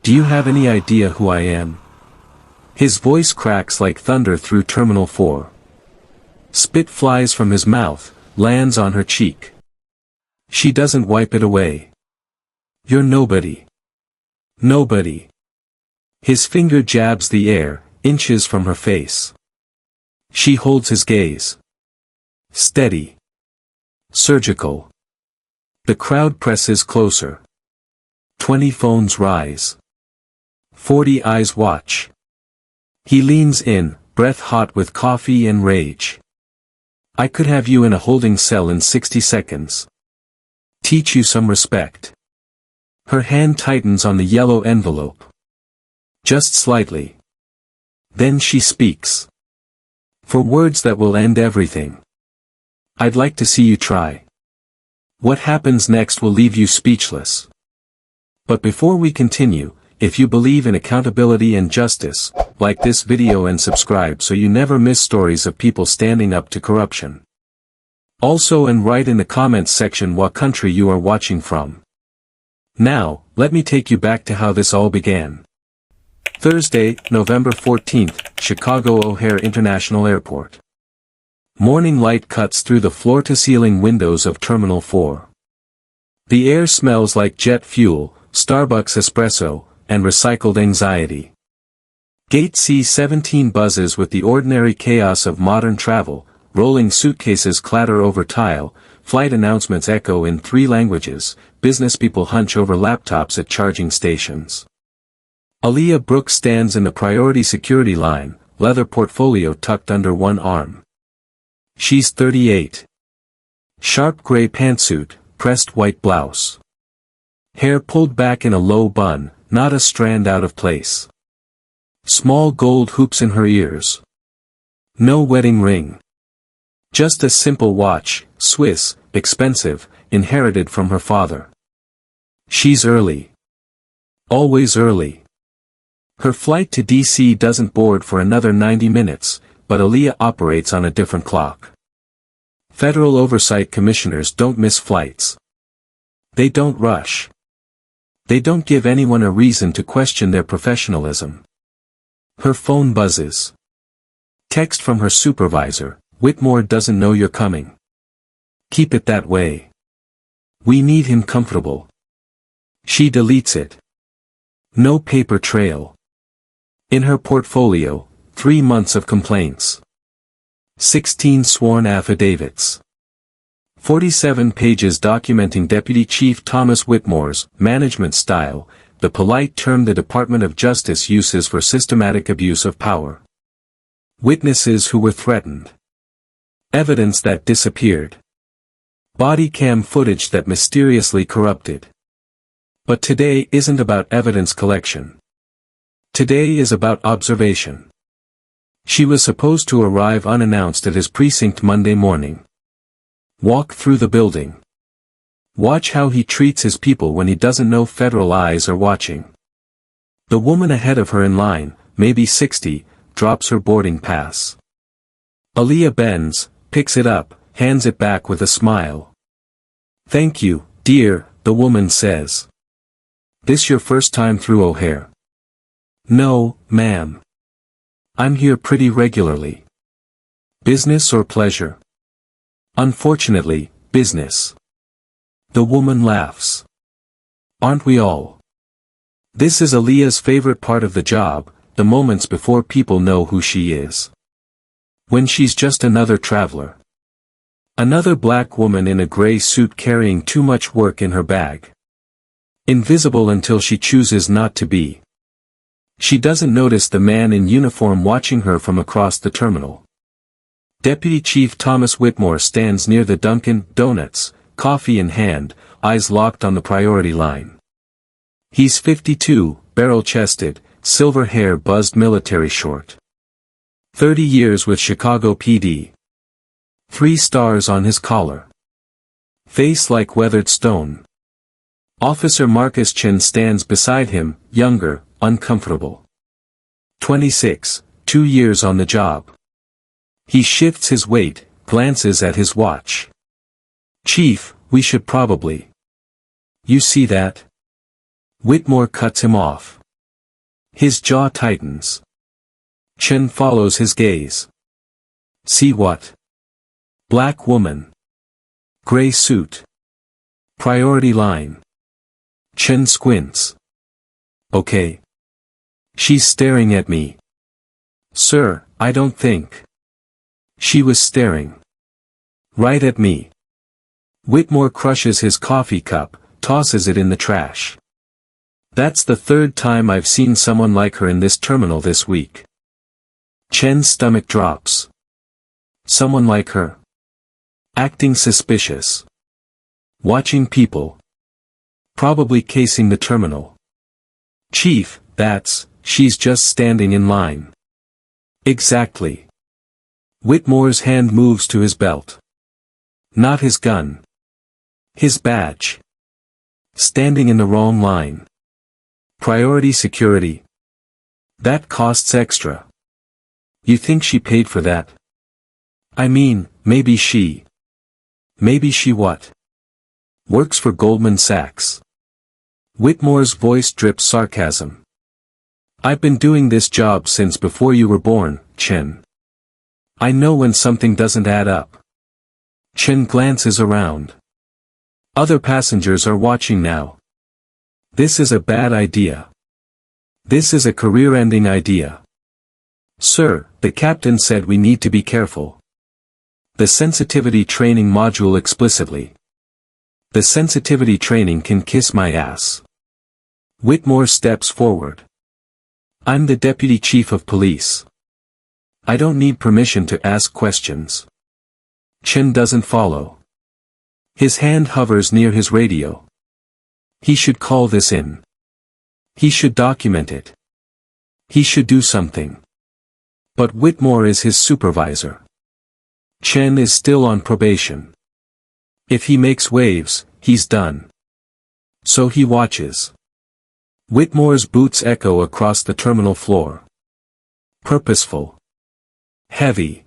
Do you have any idea who I am? His voice cracks like thunder through Terminal 4. Spit flies from his mouth, lands on her cheek. She doesn't wipe it away. You're nobody. Nobody. His finger jabs the air, inches from her face. She holds his gaze. Steady. Surgical. The crowd presses closer. 20 phones rise. 40 eyes watch. He leans in, breath hot with coffee and rage. I could have you in a holding cell in 60 seconds. Teach you some respect. Her hand tightens on the yellow envelope. Just slightly. Then she speaks. For words that will end everything. I'd like to see you try. What happens next will leave you speechless. But before we continue, if you believe in accountability and justice, like this video and subscribe so you never miss stories of people standing up to corruption. Also, and write in the comments section what country you are watching from. Now, let me take you back to how this all began. Thursday, November 14th, Chicago O'Hare International Airport. Morning light cuts through the floor-to-ceiling windows of Terminal 4. The air smells like jet fuel, Starbucks espresso, and recycled anxiety. Gate C-17 buzzes with the ordinary chaos of modern travel, rolling suitcases clatter over tile, flight announcements echo in 3 languages, businesspeople hunch over laptops at charging stations. Aaliyah Brooks stands in the priority security line, leather portfolio tucked under one arm. She's 38. Sharp gray pantsuit, pressed white blouse. Hair pulled back in a low bun, not a strand out of place. Small gold hoops in her ears. No wedding ring. Just a simple watch, Swiss, expensive, inherited from her father. She's early. Always early. Her flight to DC doesn't board for another 90 minutes, but Aaliyah operates on a different clock. Federal Oversight commissioners don't miss flights. They don't rush. They don't give anyone a reason to question their professionalism. Her phone buzzes. Text from her supervisor, Whitmore doesn't know you're coming. Keep it that way. We need him comfortable. She deletes it. No paper trail. In her portfolio, 3 months of complaints. 16 sworn affidavits. 47 pages documenting Deputy Chief Thomas Whitmore's management style, the polite term the Department of Justice uses for systematic abuse of power. Witnesses who were threatened. Evidence that disappeared. Body cam footage that mysteriously corrupted. But today isn't about evidence collection. Today is about observation. She was supposed to arrive unannounced at his precinct Monday morning. Walk through the building. Watch how he treats his people when he doesn't know federal eyes are watching. The woman ahead of her in line, maybe 60, drops her boarding pass. Aaliyah bends, picks it up, hands it back with a smile. Thank you, dear, the woman says. This your first time through O'Hare? No, ma'am. I'm here pretty regularly. Business or pleasure? Unfortunately, business. The woman laughs. Aren't we all? This is Aaliyah's favorite part of the job, the moments before people know who she is. When she's just another traveler. Another black woman in a gray suit carrying too much work in her bag. Invisible until she chooses not to be. She doesn't notice the man in uniform watching her from across the terminal. Deputy Chief Thomas Whitmore stands near the Dunkin' Donuts, coffee in hand, eyes locked on the priority line. He's 52, barrel-chested, silver hair buzzed military short. 30 years with Chicago PD. 3 stars on his collar. Face like weathered stone. Officer Marcus Chin stands beside him, younger, uncomfortable. 26, 2 years on the job. He shifts his weight, glances at his watch. Chief, we should probably. You see that? Whitmore cuts him off. His jaw tightens. Chen follows his gaze. See what? Black woman. Gray suit. Priority line. Chen squints. Okay. She's staring at me. Sir, I don't think. She was staring. Right at me. Whitmore crushes his coffee cup, tosses it in the trash. That's the third time I've seen someone like her in this terminal this week. Chen's stomach drops. Someone like her. Acting suspicious. Watching people. Probably casing the terminal. Chief, she's just standing in line. Exactly. Whitmore's hand moves to his belt. Not his gun. His badge. Standing in the wrong line. Priority security. That costs extra. You think she paid for that? I mean, maybe she what? Works for Goldman Sachs. Whitmore's voice drips sarcasm. I've been doing this job since before you were born, Chen. I know when something doesn't add up. Chen glances around. Other passengers are watching now. This is a bad idea. This is a career-ending idea. Sir, the captain said we need to be careful. The sensitivity training module explicitly. The sensitivity training can kiss my ass. Whitmore steps forward. I'm the Deputy Chief of Police. I don't need permission to ask questions. Chen doesn't follow. His hand hovers near his radio. He should call this in. He should document it. He should do something. But Whitmore is his supervisor. Chen is still on probation. If he makes waves, he's done. So he watches. Whitmore's boots echo across the terminal floor. Purposeful. Heavy.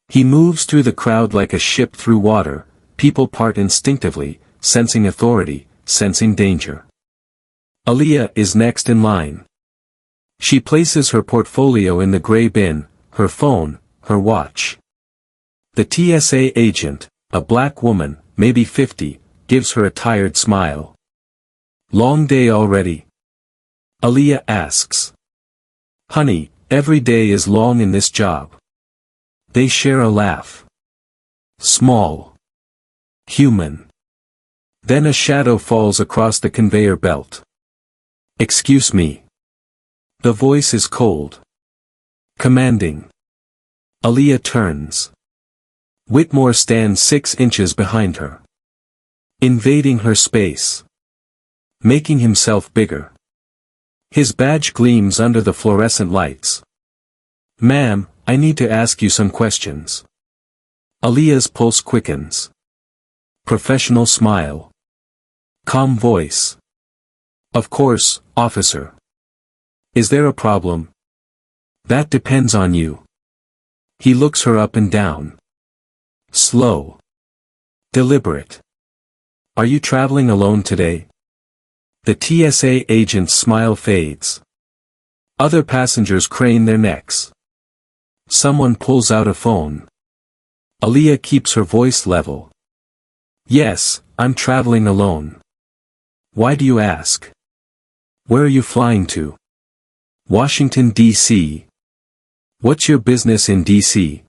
He moves through the crowd like a ship through water. People part instinctively, sensing authority, sensing danger. Aaliyah is next in line. She places her portfolio in the gray bin, her phone, her watch. The TSA agent, a black woman, maybe 50, gives her a tired smile. Long day already? Aaliyah asks. Honey, every day is long in this job. They share a laugh. Small. Human. Then a shadow falls across the conveyor belt. Excuse me. The voice is cold. Commanding. Aaliyah turns. Whitmore stands 6 inches behind her. Invading her space. Making himself bigger. His badge gleams under the fluorescent lights. Ma'am, I need to ask you some questions. Aaliyah's pulse quickens. Professional smile. Calm voice. Of course, officer. Is there a problem? That depends on you. He looks her up and down. Slow. Deliberate. Are you traveling alone today? The TSA agent's smile fades. Other passengers crane their necks. Someone pulls out a phone. Aaliyah keeps her voice level. Yes, I'm traveling alone. Why do you ask? Where are you flying to? Washington, D.C. What's your business in D.C.?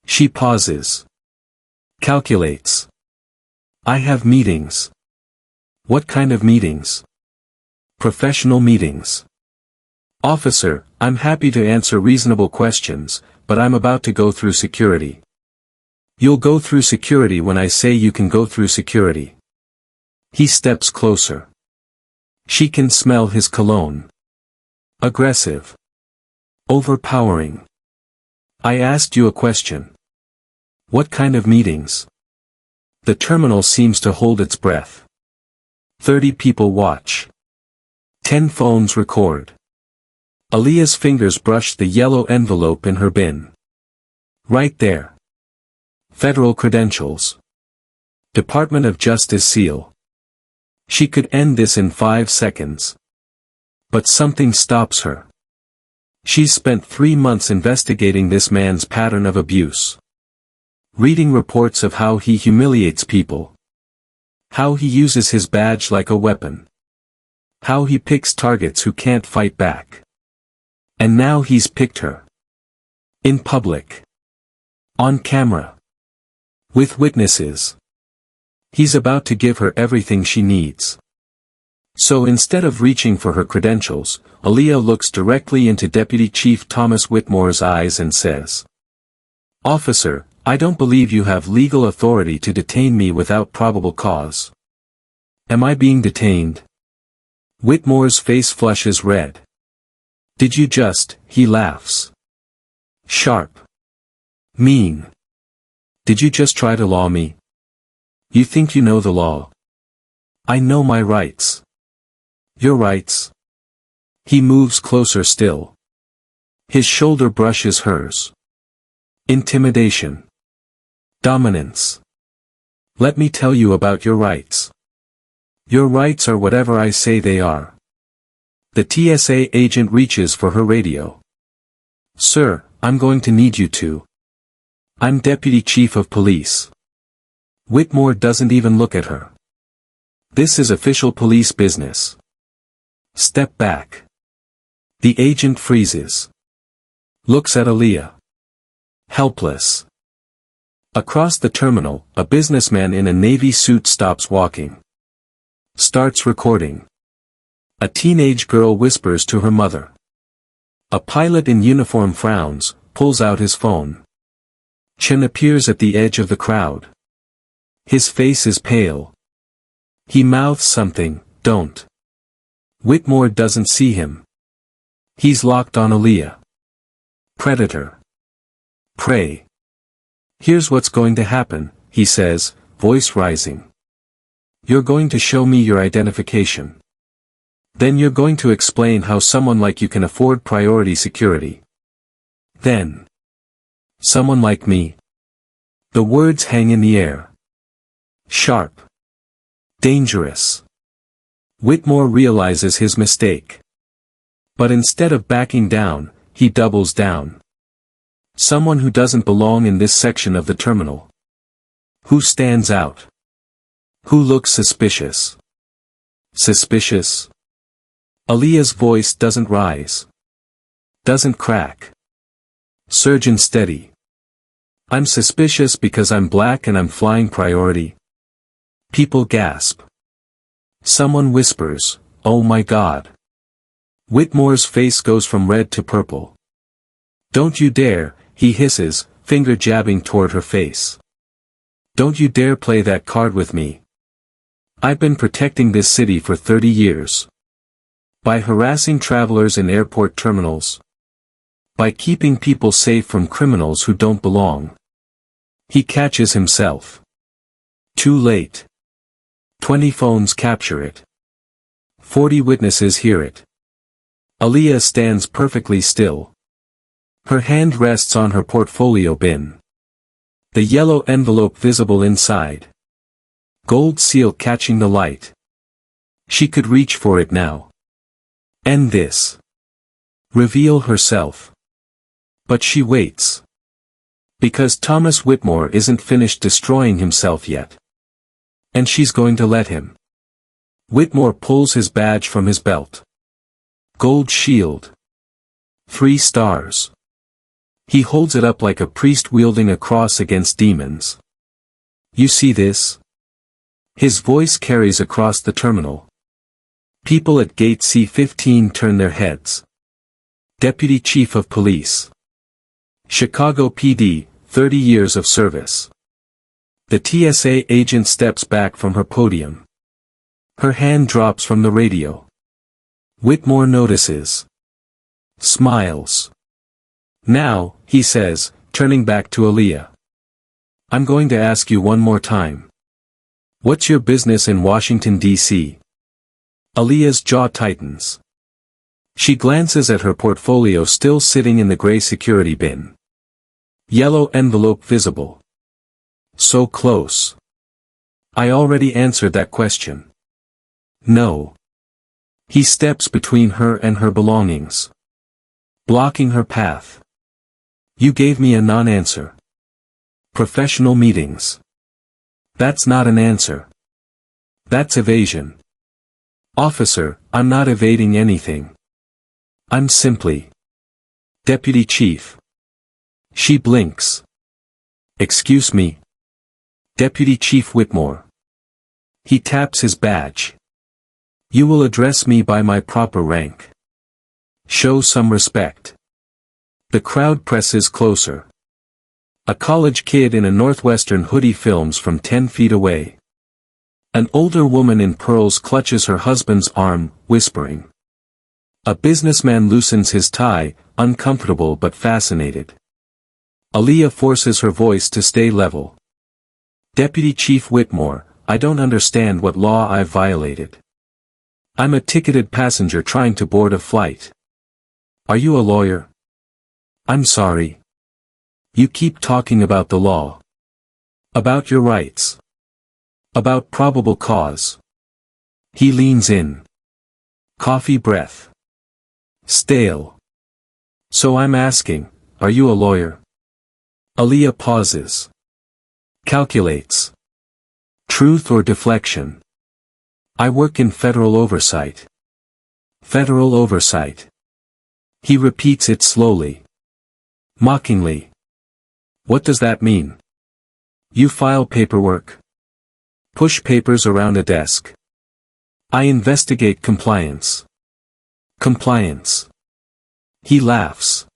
She pauses. Calculates. I have meetings. What kind of meetings? Professional meetings. Officer, I'm happy to answer reasonable questions, but I'm about to go through security. You'll go through security when I say you can go through security. He steps closer. She can smell his cologne. Aggressive. Overpowering. I asked you a question. What kind of meetings? The terminal seems to hold its breath. 30 people watch. 10 phones record. Aaliyah's fingers brush the yellow envelope in her bin. Right there. Federal credentials. Department of Justice seal. She could end this in 5 seconds. But something stops her. She's spent 3 months investigating this man's pattern of abuse. Reading reports of how he humiliates people. How he uses his badge like a weapon. How he picks targets who can't fight back. And now he's picked her. In public. On camera. With witnesses. He's about to give her everything she needs. So instead of reaching for her credentials, Aaliyah looks directly into Deputy Chief Thomas Whitmore's eyes and says, "Officer, I don't believe you have legal authority to detain me without probable cause. Am I being detained?" Whitmore's face flushes red. "Did you just," he laughs. Sharp. Mean. "Did you just try to law me? You think you know the law? I know my rights." "Your rights?" He moves closer still. His shoulder brushes hers. Intimidation. Dominance. "Let me tell you about your rights. Your rights are whatever I say they are." The TSA agent reaches for her radio. "Sir, I'm going to need you to. I'm Deputy Chief of Police." Whitmore doesn't even look at her. "This is official police business. Step back." The agent freezes. Looks at Aaliyah. Helpless. Across the terminal, a businessman in a navy suit stops walking. Starts recording. A teenage girl whispers to her mother. A pilot in uniform frowns, pulls out his phone. Chen appears at the edge of the crowd. His face is pale. He mouths something, "Don't." Whitmore doesn't see him. He's locked on Aaliyah. Predator. Prey. "Here's what's going to happen," he says, voice rising. "You're going to show me your identification. Then you're going to explain how someone like you can afford priority security. Then. Someone like me." The words hang in the air. Sharp. Dangerous. Whitmore realizes his mistake. But instead of backing down, he doubles down. Someone who doesn't belong in this section of the terminal. Who stands out? Who looks suspicious? Suspicious? Aaliyah's voice doesn't rise. Doesn't crack. Surgeon steady. "I'm suspicious because I'm black and I'm flying priority." People gasp. Someone whispers, "Oh my God." Whitmore's face goes from red to purple. "Don't you dare," he hisses, finger jabbing toward her face. "Don't you dare play that card with me. I've been protecting this city for 30 years. By harassing travelers in airport terminals. By keeping people safe from criminals who don't belong." He catches himself. Too late. 20 phones capture it. 40 witnesses hear it. Aaliyah stands perfectly still. Her hand rests on her portfolio bin. The yellow envelope visible inside. Gold seal catching the light. She could reach for it now. End this. Reveal herself. But she waits. Because Thomas Whitmore isn't finished destroying himself yet. And she's going to let him. Whitmore pulls his badge from his belt. Gold shield. 3 stars. He holds it up like a priest wielding a cross against demons. "You see this?" His voice carries across the terminal. People at gate C-15 turn their heads. Deputy Chief of Police. Chicago PD, 30 years of service. The TSA agent steps back from her podium. Her hand drops from the radio. Whitmore notices. Smiles. "Now," he says, turning back to Aaliyah. "I'm going to ask you one more time. What's your business in Washington, D.C.? Aaliyah's jaw tightens. She glances at her portfolio still sitting in the gray security bin. Yellow envelope visible. So close. I already answered that question. No. He steps between her and her belongings, blocking her path. You gave me a non-answer. Professional meetings. That's not an answer. That's evasion. Officer, I'm not evading anything. I'm simply Deputy Chief. She blinks. Excuse me. Deputy Chief Whitmore. He taps his badge. You will address me by my proper rank. Show some respect. The crowd presses closer. A college kid in a northwestern hoodie films from 10 feet away. An older woman in pearls clutches her husband's arm, whispering. A businessman loosens his tie, uncomfortable but fascinated. Aaliyah forces her voice to stay level. Deputy Chief Whitmore, I don't understand what law I've violated. I'm a ticketed passenger trying to board a flight. Are you a lawyer? I'm sorry. You keep talking about the law. About your rights. About probable cause. He leans in. Coffee breath. Stale. So I'm asking, are you a lawyer? Aaliyah pauses. Calculates. Truth or deflection? I work in federal oversight. Federal oversight. He repeats it slowly. Mockingly. What does that mean? You file paperwork. Push papers around a desk. I investigate compliance. Compliance. He laughs.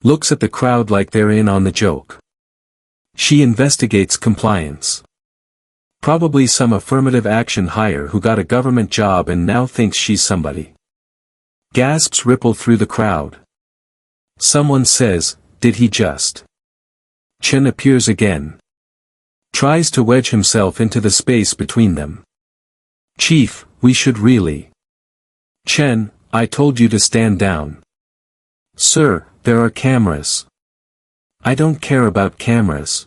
Looks at the crowd like they're in on the joke. She investigates compliance. Probably some affirmative action hire who got a government job and now thinks she's somebody. Gasps ripple through the crowd. Someone says, did he just? Chen appears again. Tries to wedge himself into the space between them. Chief, we should really. Chen, I told you to stand down. Sir, there are cameras. I don't care about cameras.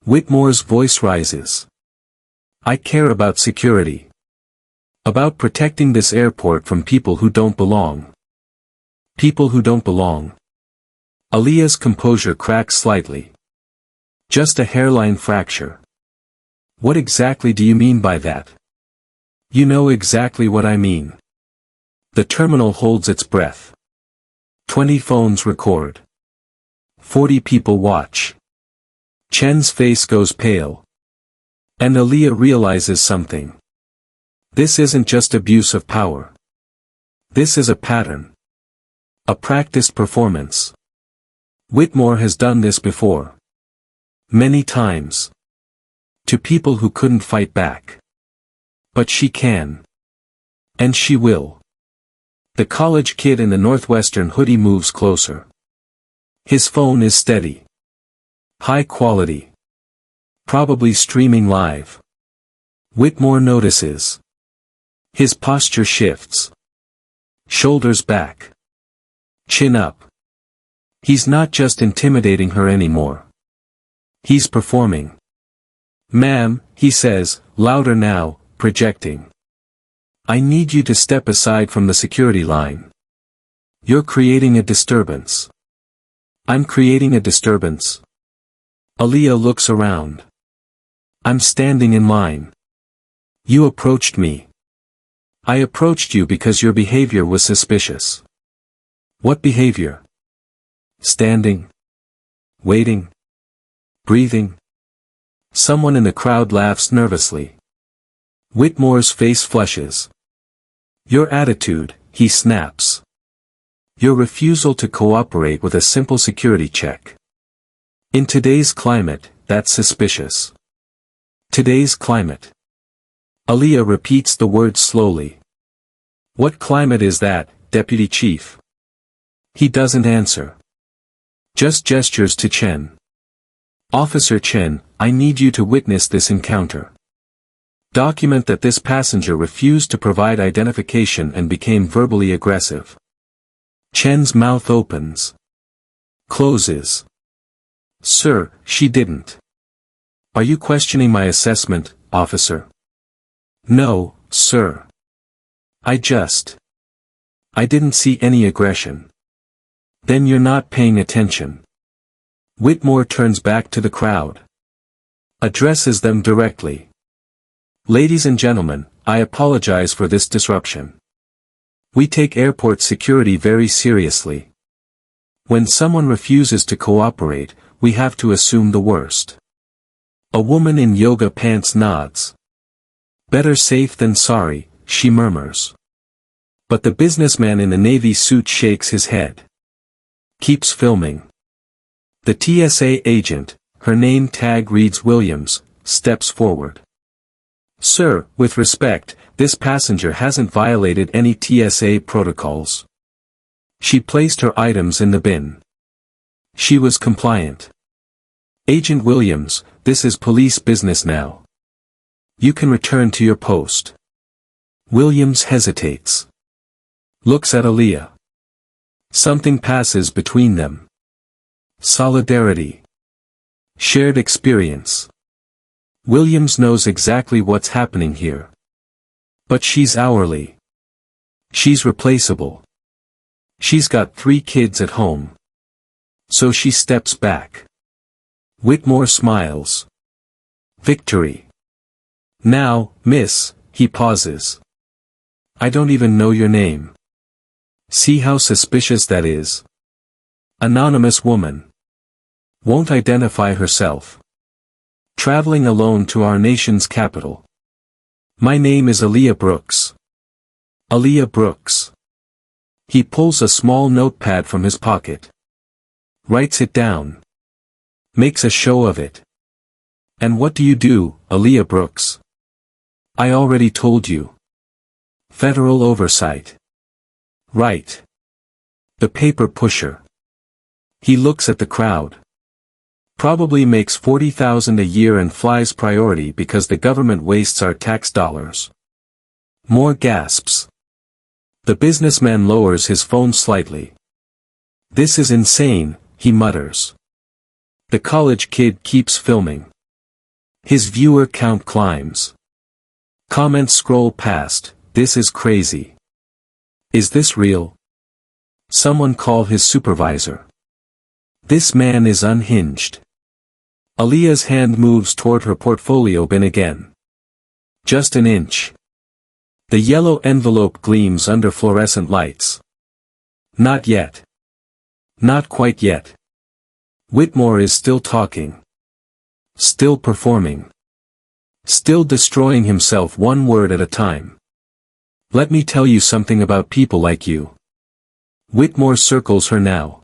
Whitmore's voice rises. I care about security. About protecting this airport from people who don't belong. People who don't belong. Aaliyah's composure cracks slightly. Just a hairline fracture. What exactly do you mean by that? You know exactly what I mean. The terminal holds its breath. 20 phones record. 40 people watch. Chen's face goes pale. And Aaliyah realizes something. This isn't just abuse of power. This is a pattern. A practiced performance. Whitmore has done this before. Many times. To people who couldn't fight back. But she can. And she will. The college kid in the northwestern hoodie moves closer. His phone is steady. High quality. Probably streaming live. Whitmore notices. His posture shifts. Shoulders back. Chin up. He's not just intimidating her anymore. He's performing. Ma'am, he says, louder now, projecting. I need you to step aside from the security line. You're creating a disturbance. I'm creating a disturbance. Aaliyah looks around. I'm standing in line. You approached me. I approached you because your behavior was suspicious. What behavior? Standing. Waiting. Breathing. Someone in the crowd laughs nervously. Whitmore's face flushes. Your attitude, he snaps. Your refusal to cooperate with a simple security check. In today's climate, that's suspicious. Today's climate. Aaliyah repeats the words slowly. What climate is that, Deputy Chief? He doesn't answer. Just gestures to Chen. Officer Chen, I need you to witness this encounter. Document that this passenger refused to provide identification and became verbally aggressive. Chen's mouth opens. Closes. Sir, she didn't. Are you questioning my assessment, officer? No, sir. I didn't see any aggression. Then you're not paying attention. Whitmore turns back to the crowd. Addresses them directly. Ladies and gentlemen, I apologize for this disruption. We take airport security very seriously. When someone refuses to cooperate, we have to assume the worst. A woman in yoga pants nods. Better safe than sorry, she murmurs. But the businessman in the navy suit shakes his head. Keeps filming. The TSA agent, her name tag reads Williams, steps forward. Sir, with respect, this passenger hasn't violated any TSA protocols. She placed her items in the bin. She was compliant. Agent Williams, this is police business now. You can return to your post. Williams hesitates. Looks at Aaliyah. Something passes between them. Solidarity. Shared experience. Williams knows exactly what's happening here. But she's hourly. She's replaceable. She's got 3 kids at home. So she steps back. Whitmore smiles. Victory. Now, miss, he pauses. I don't even know your name. See how suspicious that is? Anonymous woman. Won't identify herself. Traveling alone to our nation's capital. My name is Aaliyah Brooks. Aaliyah Brooks. He pulls a small notepad from his pocket. Writes it down. Makes a show of it. And what do you do, Aaliyah Brooks? I already told you. Federal Oversight. Right. The paper pusher. He looks at the crowd. Probably makes $40,000 a year and flies priority because the government wastes our tax dollars. More gasps. The businessman lowers his phone slightly. This is insane, he mutters. The college kid keeps filming. His viewer count climbs. Comments scroll past, this is crazy. Is this real? Someone call his supervisor. This man is unhinged. Aaliyah's hand moves toward her portfolio bin again. Just an inch. The yellow envelope gleams under fluorescent lights. Not yet. Not quite yet. Whitmore is still talking. Still performing. Still destroying himself one word at a time. Let me tell you something about people like you. Whitmore circles her now.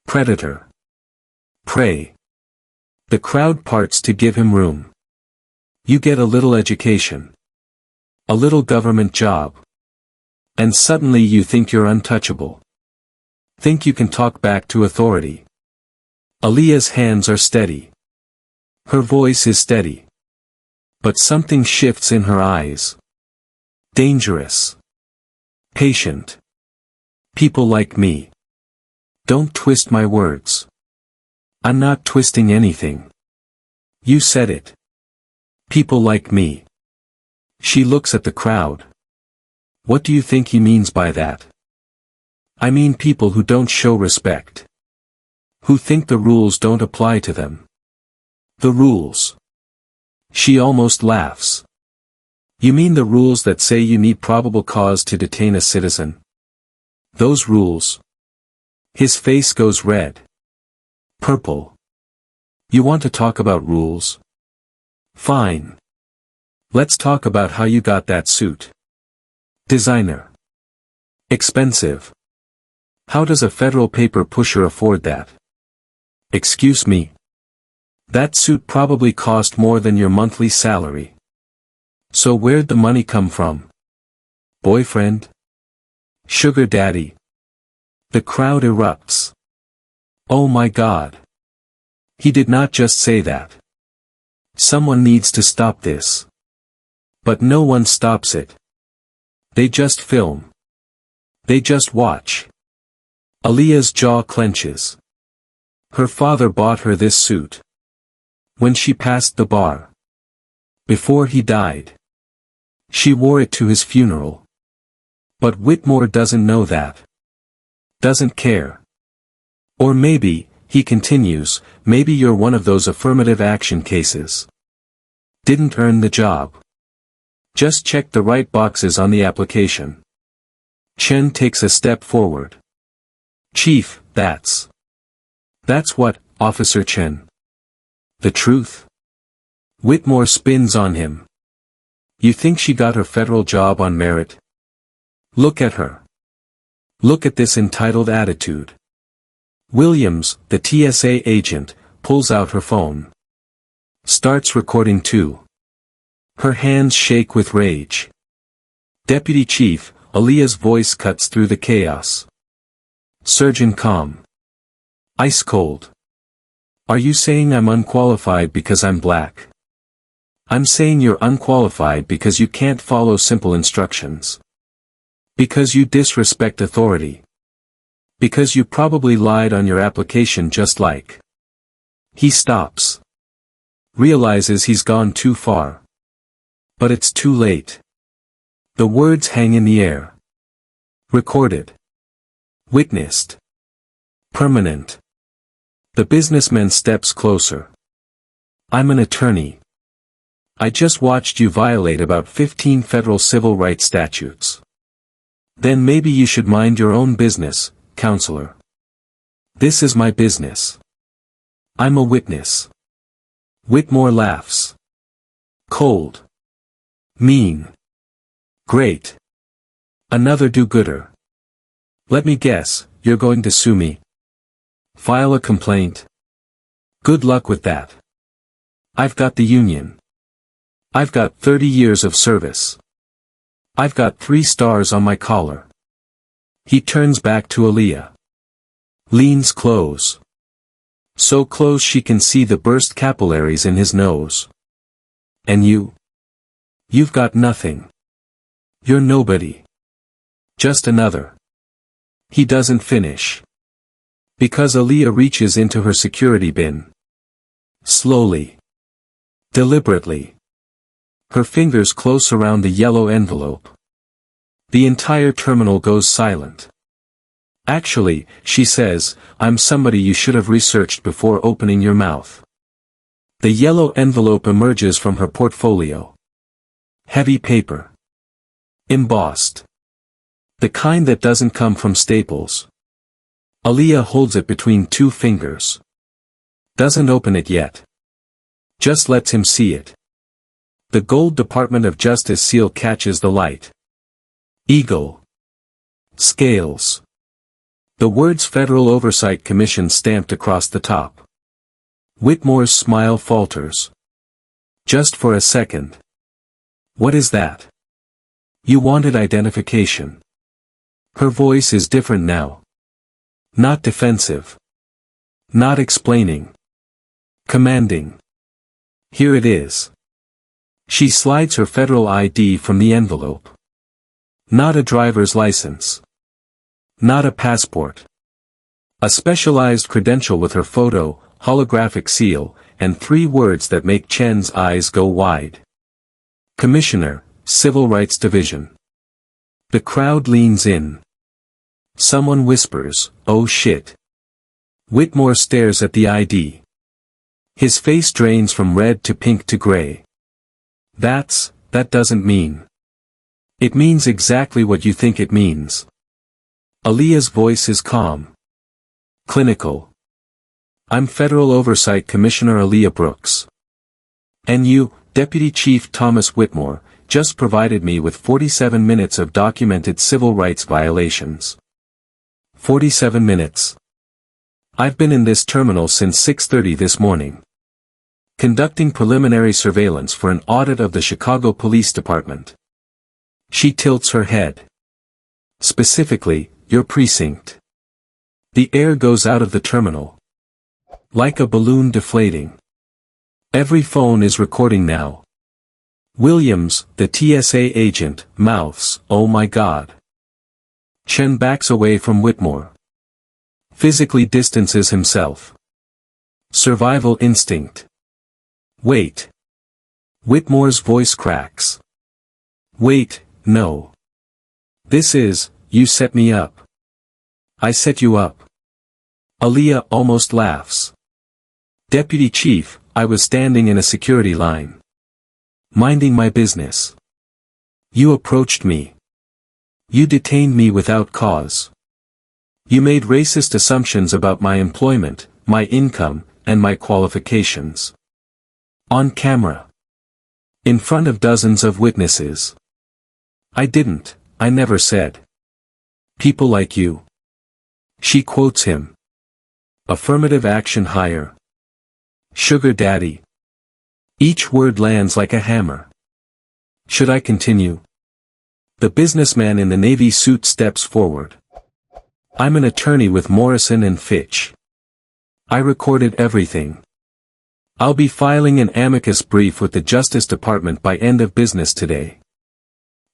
Predator. Prey. The crowd parts to give him room. You get a little education. A little government job. And suddenly you think you're untouchable. Think you can talk back to authority. Aaliyah's hands are steady. Her voice is steady. But something shifts in her eyes. Dangerous. Patient. People like me. Don't twist my words. I'm not twisting anything. You said it. People like me. She looks at the crowd. What do you think he means by that? I mean people who don't show respect. Who think the rules don't apply to them. The rules. She almost laughs. You mean the rules that say you need probable cause to detain a citizen? Those rules. His face goes red. Purple. You want to talk about rules? Fine. Let's talk about how you got that suit. Designer. Expensive. How does a federal paper pusher afford that? Excuse me. That suit probably cost more than your monthly salary. So where'd the money come from? Boyfriend? Sugar daddy? The crowd erupts. Oh my God. He did not just say that. Someone needs to stop this. But no one stops it. They just film. They just watch. Aaliyah's jaw clenches. Her father bought her this suit. When she passed the bar. Before he died. She wore it to his funeral. But Whitmore doesn't know that. Doesn't care. Or maybe, he continues, maybe you're one of those affirmative action cases. Didn't earn the job. Just check the right boxes on the application. Chen takes a step forward. Chief, that's what, Officer Chen. The truth? Whitmore spins on him. You think she got her federal job on merit? Look at her. Look at this entitled attitude. Williams, the TSA agent, pulls out her phone. Starts recording too. Her hands shake with rage. Deputy Chief, Aaliyah's voice cuts through the chaos. Surgeon calm. Ice cold. Are you saying I'm unqualified because I'm black? I'm saying you're unqualified because you can't follow simple instructions. Because you disrespect authority. Because you probably lied on your application just like. He stops. Realizes he's gone too far. But it's too late. The words hang in the air. Recorded. Witnessed. Permanent. The businessman steps closer. I'm an attorney. I just watched you violate about 15 federal civil rights statutes. Then maybe you should mind your own business, counselor. This is my business. I'm a witness. Whitmore laughs. Cold. Mean. Great. Another do-gooder. Let me guess, you're going to sue me? File a complaint? Good luck with that. I've got the union. I've got 30 years of service. I've got 3 stars on my collar. He turns back to Aaliyah. Leans close. So close she can see the burst capillaries in his nose. And you? You've got nothing. You're nobody. Just another. He doesn't finish. Because Aaliyah reaches into her security bin. Slowly. Deliberately. Her fingers close around the yellow envelope. The entire terminal goes silent. Actually, she says, I'm somebody you should have researched before opening your mouth. The yellow envelope emerges from her portfolio. Heavy paper. Embossed. The kind that doesn't come from Staples. Aaliyah holds it between 2 fingers. Doesn't open it yet. Just lets him see it. The gold Department of Justice seal catches the light. Eagle. Scales. The words Federal Oversight Commission stamped across the top. Whitmore's smile falters. Just for a second. What is that? You wanted identification. Her voice is different now. Not defensive. Not explaining. Commanding. Here it is. She slides her federal ID from the envelope. Not a driver's license. Not a passport. A specialized credential with her photo, holographic seal, and 3 words that make Chen's eyes go wide. Commissioner, Civil Rights Division. The crowd leans in. Someone whispers, "Oh shit." Whitmore stares at the ID. His face drains from red to pink to gray. That doesn't mean. It means exactly what you think it means. Aaliyah's voice is calm. Clinical. I'm Federal Oversight Commissioner Aaliyah Brooks. And you, Deputy Chief Thomas Whitmore, just provided me with 47 minutes of documented civil rights violations. 47 minutes. I've been in this terminal since 6:30 this morning. Conducting preliminary surveillance for an audit of the Chicago Police Department. She tilts her head. Specifically, your precinct. The air goes out of the terminal. Like a balloon deflating. Every phone is recording now. Williams, the TSA agent, mouths, "Oh my God." Chen backs away from Whitmore. Physically distances himself. Survival instinct. Wait. Whitmore's voice cracks. Wait, no. You set me up. I set you up. Aaliyah almost laughs. Deputy Chief, I was standing in a security line. Minding my business. You approached me. You detained me without cause. You made racist assumptions about my employment, my income, and my qualifications. On camera. In front of dozens of witnesses. I didn't, I never said. People like you. She quotes him. Affirmative action hire. Sugar daddy. Each word lands like a hammer. Should I continue? The businessman in the navy suit steps forward. I'm an attorney with Morrison and Fitch. I recorded everything. I'll be filing an amicus brief with the Justice Department by end of business today.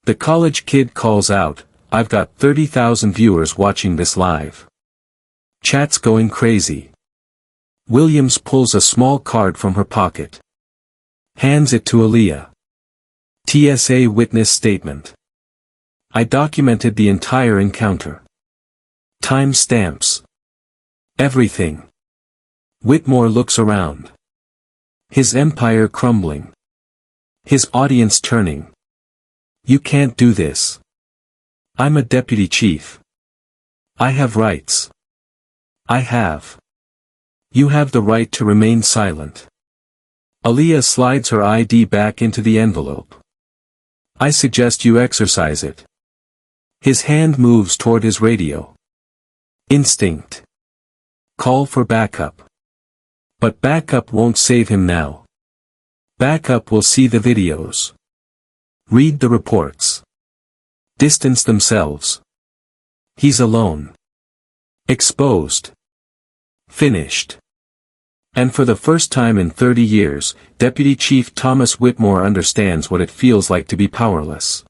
The college kid calls out, I've got 30,000 viewers watching this live. Chat's going crazy. Williams pulls a small card from her pocket. Hands it to Aaliyah. TSA witness statement. I documented the entire encounter. Time stamps. Everything. Whitmore looks around. His empire crumbling. His audience turning. You can't do this. I'm a deputy chief. I have rights. I have. You have the right to remain silent. Aaliyah slides her ID back into the envelope. I suggest you exercise it. His hand moves toward his radio. Instinct. Call for backup. But backup won't save him now. Backup will see the videos. Read the reports. Distance themselves. He's alone. Exposed. Finished. And for the first time in 30 years, Deputy Chief Thomas Whitmore understands what it feels like to be powerless.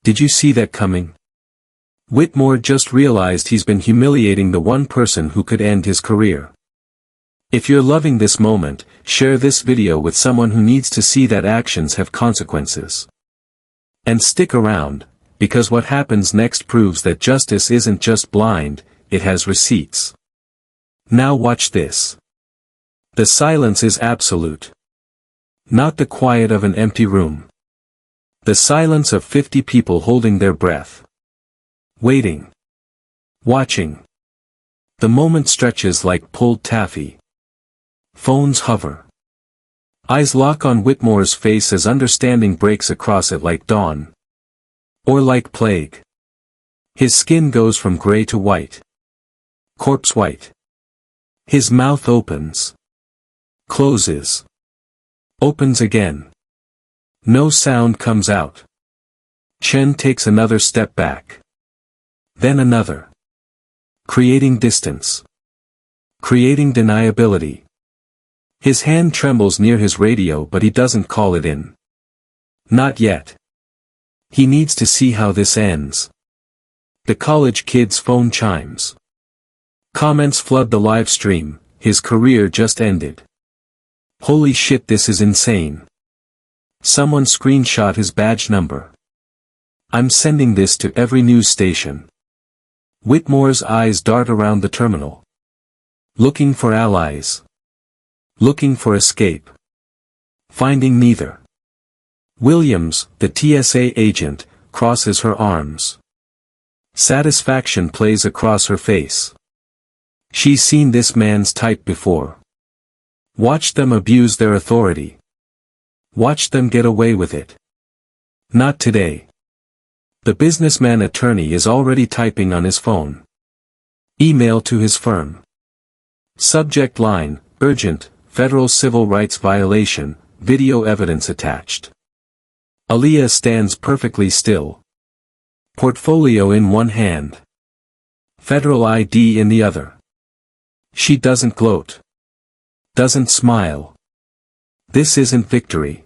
Did you see that coming? Whitmore just realized he's been humiliating the one person who could end his career. If you're loving this moment, share this video with someone who needs to see that actions have consequences. And stick around, because what happens next proves that justice isn't just blind, it has receipts. Now watch this. The silence is absolute. Not the quiet of an empty room. The silence of 50 people holding their breath. Waiting. Watching. The moment stretches like pulled taffy. Phones hover. Eyes lock on Whitmore's face as understanding breaks across it like dawn. Or like plague. His skin goes from gray to white. Corpse white. His mouth opens. Closes. Opens again. No sound comes out. Chen takes another step back. Then another. Creating distance. Creating deniability. His hand trembles near his radio but he doesn't call it in. Not yet. He needs to see how this ends. The college kid's phone chimes. Comments flood the live stream, his career just ended. Holy shit, this is insane. Someone screenshot his badge number. I'm sending this to every news station. Whitmore's eyes dart around the terminal. Looking for allies. Looking for escape. Finding neither. Williams, the TSA agent, crosses her arms. Satisfaction plays across her face. She's seen this man's type before. Watched them abuse their authority. Watched them get away with it. Not today. The businessman attorney is already typing on his phone. Email to his firm. Subject line, urgent, federal civil rights violation, video evidence attached. Aaliyah stands perfectly still. Portfolio in one hand. Federal ID in the other. She doesn't gloat. Doesn't smile. This isn't victory.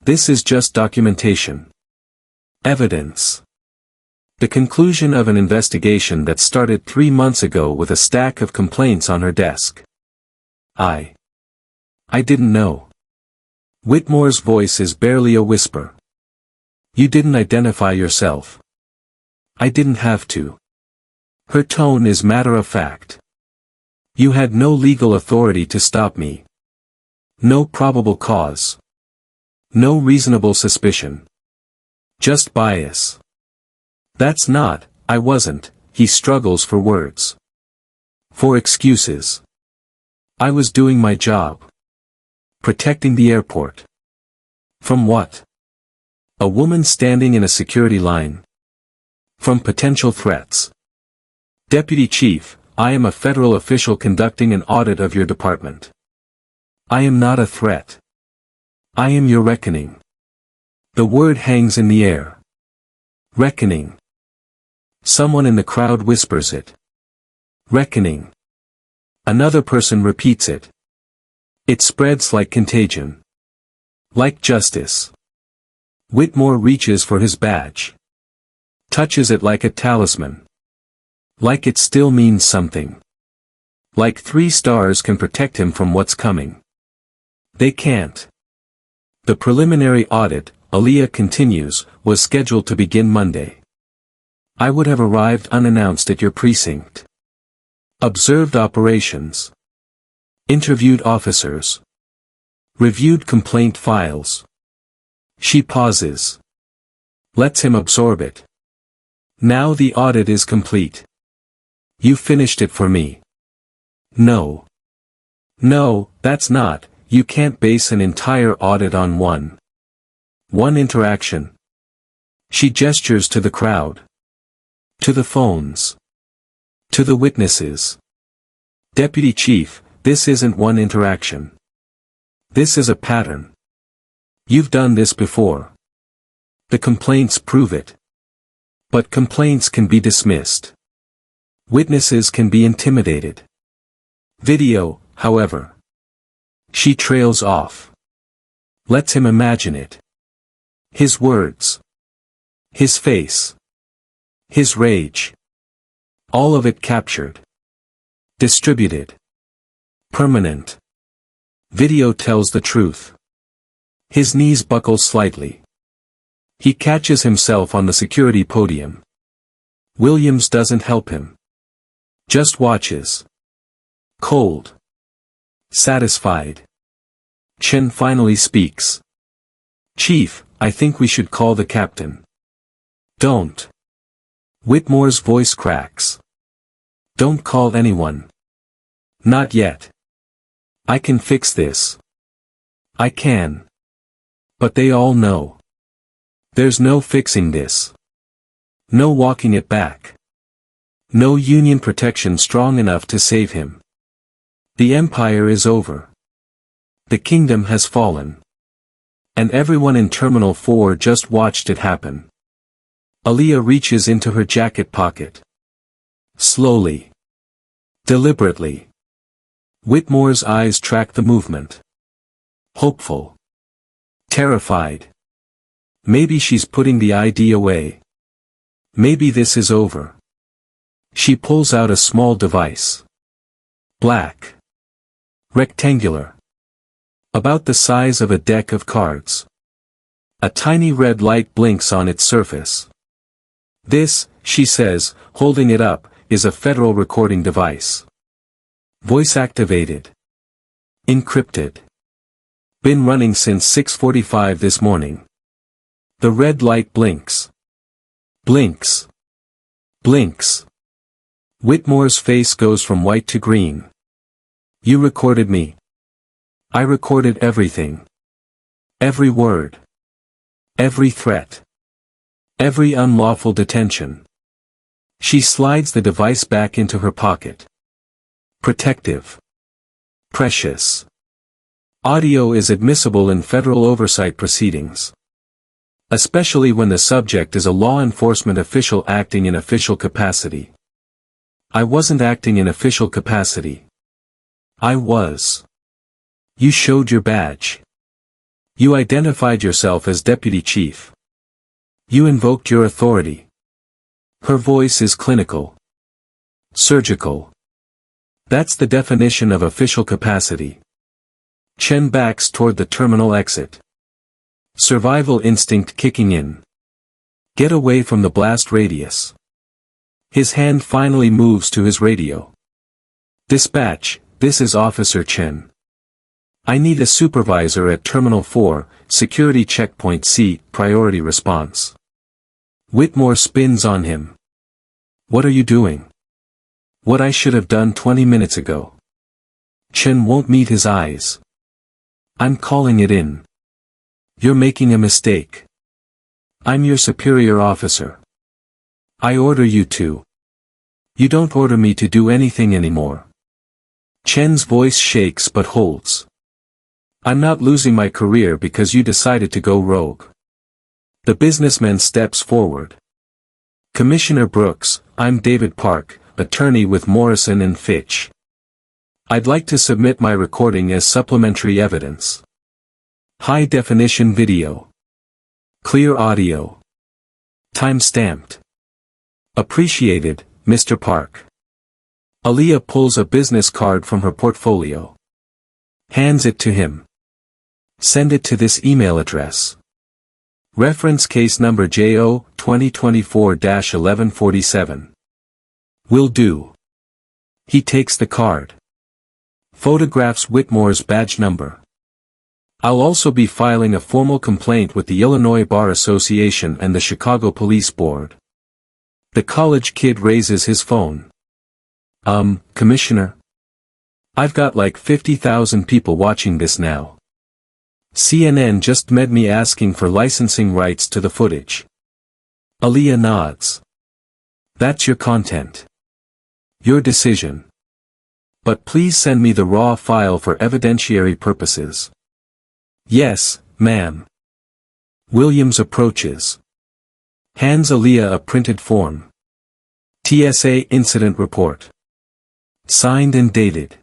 This is just documentation. Evidence. The conclusion of an investigation that started 3 months ago with a stack of complaints on her desk. I didn't know. Whitmore's voice is barely a whisper. You didn't identify yourself. I didn't have to. Her tone is matter of fact. You had no legal authority to stop me. No probable cause. No reasonable suspicion. Just bias. That's not, I wasn't, he struggles for words. For excuses. I was doing my job. Protecting the airport. From what? A woman standing in a security line. From potential threats. Deputy Chief, I am a federal official conducting an audit of your department. I am not a threat. I am your reckoning. The word hangs in the air. Reckoning. Someone in the crowd whispers it. Reckoning. Another person repeats it. It spreads like contagion. Like justice. Whitmore reaches for his badge. Touches it like a talisman. Like it still means something. Like 3 stars can protect him from what's coming. They can't. The preliminary audit, Aaliyah continues, was scheduled to begin Monday. I would have arrived unannounced at your precinct. Observed operations. Interviewed officers. Reviewed complaint files. She pauses. Lets him absorb it. Now the audit is complete. You finished it for me. No. No, that's not, you can't base an entire audit on one interaction. She gestures to the crowd. To the phones. To the witnesses. Deputy Chief, this isn't one interaction. This is a pattern. You've done this before. The complaints prove it. But complaints can be dismissed. Witnesses can be intimidated. Video, however. She trails off. Lets him imagine it. His words. His face. His rage. All of it captured. Distributed. Permanent. Video tells the truth. His knees buckle slightly. He catches himself on the security podium. Williams doesn't help him. Just watches. Cold. Satisfied. Chen finally speaks. Chief, I think we should call the captain. Don't. Whitmore's voice cracks. Don't call anyone. Not yet. I can fix this. I can. But they all know. There's no fixing this. No walking it back. No union protection strong enough to save him. The empire is over. The kingdom has fallen. And everyone in Terminal 4 just watched it happen. Aaliyah reaches into her jacket pocket. Slowly. Deliberately. Whitmore's eyes track the movement. Hopeful. Terrified. Maybe she's putting the ID away. Maybe this is over. She pulls out a small device. Black. Rectangular. About the size of a deck of cards. A tiny red light blinks on its surface. This, she says, holding it up, is a federal recording device. Voice activated. Encrypted. Been running since 6:45 this morning. The red light blinks. Blinks. Blinks. Whitmore's face goes from white to green. You recorded me. I recorded everything. Every word. Every threat. Every unlawful detention. She slides the device back into her pocket. Protective. Precious. Audio is admissible in federal oversight proceedings. Especially when the subject is a law enforcement official acting in official capacity. I wasn't acting in official capacity. I was. You showed your badge. You identified yourself as Deputy Chief. You invoked your authority. Her voice is clinical. Surgical. That's the definition of official capacity. Chen backs toward the terminal exit. Survival instinct kicking in. Get away from the blast radius. His hand finally moves to his radio. Dispatch, this is Officer Chen. I need a supervisor at Terminal 4, Security Checkpoint C, priority response. Whitmore spins on him. What are you doing? What I should have done 20 minutes ago. Chen won't meet his eyes. I'm calling it in. You're making a mistake. I'm your superior officer. I order you to. You don't order me to do anything anymore. Chen's voice shakes but holds. I'm not losing my career because you decided to go rogue. The businessman steps forward. Commissioner Brooks, I'm David Park, attorney with Morrison & Fitch. I'd like to submit my recording as supplementary evidence. High-definition video. Clear audio. Time-stamped. Appreciated, Mr. Park. Aaliyah pulls a business card from her portfolio. Hands it to him. Send it to this email address. Reference case number JO 2024-1147. Will do. He takes the card. Photographs Whitmore's badge number. I'll also be filing a formal complaint with the Illinois Bar Association and the Chicago Police Board. The college kid raises his phone. Commissioner? I've got like 50,000 people watching this now. CNN just met me asking for licensing rights to the footage. Aaliyah nods. That's your content. Your decision. But please send me the raw file for evidentiary purposes. Yes, ma'am. Williams approaches. Hands Aaliyah a printed form. TSA Incident Report. Signed and dated.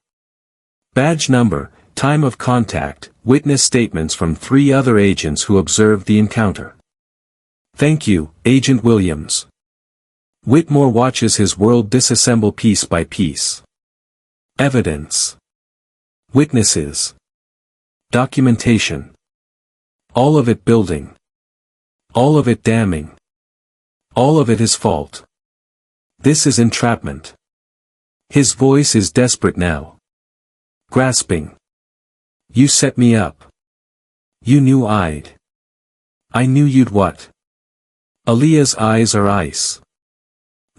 Badge number, time of contact, witness statements from 3 other agents who observed the encounter. Thank you, Agent Williams. Whitmore watches his world disassemble piece by piece. Evidence. Witnesses. Documentation. All of it building. All of it damning. All of it his fault. This is entrapment. His voice is desperate now. Grasping. You set me up. You knew I'd. I knew you'd what? Aaliyah's eyes are ice.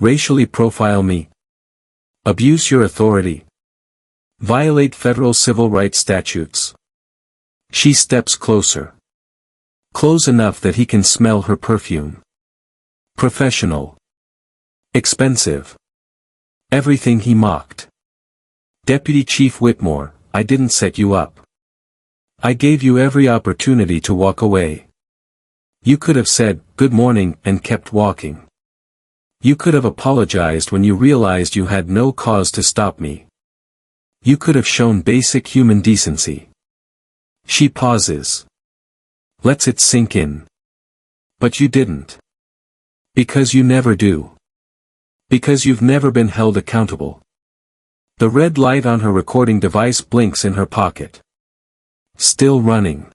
Racially profile me. Abuse your authority. Violate federal civil rights statutes. She steps closer. Close enough that he can smell her perfume. Professional. Expensive. Everything he mocked. Deputy Chief Whitmore, I didn't set you up. I gave you every opportunity to walk away. You could have said, good morning, and kept walking. You could have apologized when you realized you had no cause to stop me. You could have shown basic human decency. She pauses. Lets it sink in. But you didn't. Because you never do. Because you've never been held accountable. The red light on her recording device blinks in her pocket. Still running.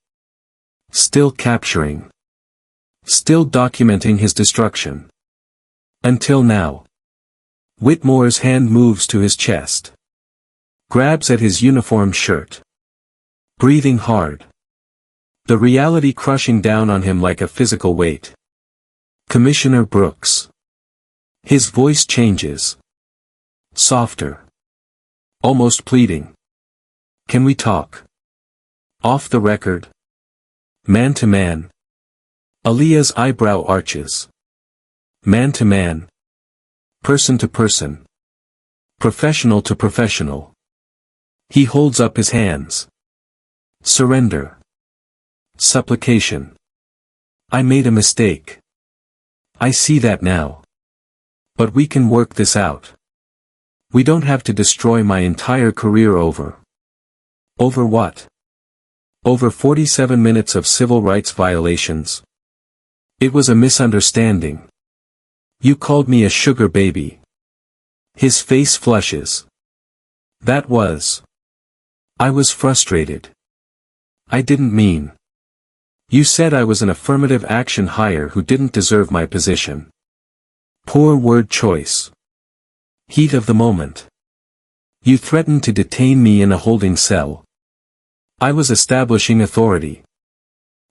Still capturing. Still documenting his destruction. Until now. Whitmore's hand moves to his chest. Grabs at his uniform shirt. Breathing hard. The reality crushing down on him like a physical weight. Commissioner Brooks. His voice changes. Softer. Almost pleading. Can we talk? Off the record. Man to man. Aaliyah's eyebrow arches. Man to man. Person to person. Professional to professional. He holds up his hands. Surrender. Supplication. I made a mistake. I see that now. But we can work this out. We don't have to destroy my entire career over. Over what? Over 47 minutes of civil rights violations. It was a misunderstanding. You called me a sugar baby. His face flushes. That was. I was frustrated. I didn't mean. You said I was an affirmative action hire who didn't deserve my position. Poor word choice. Heat of the moment. You threatened to detain me in a holding cell. I was establishing authority.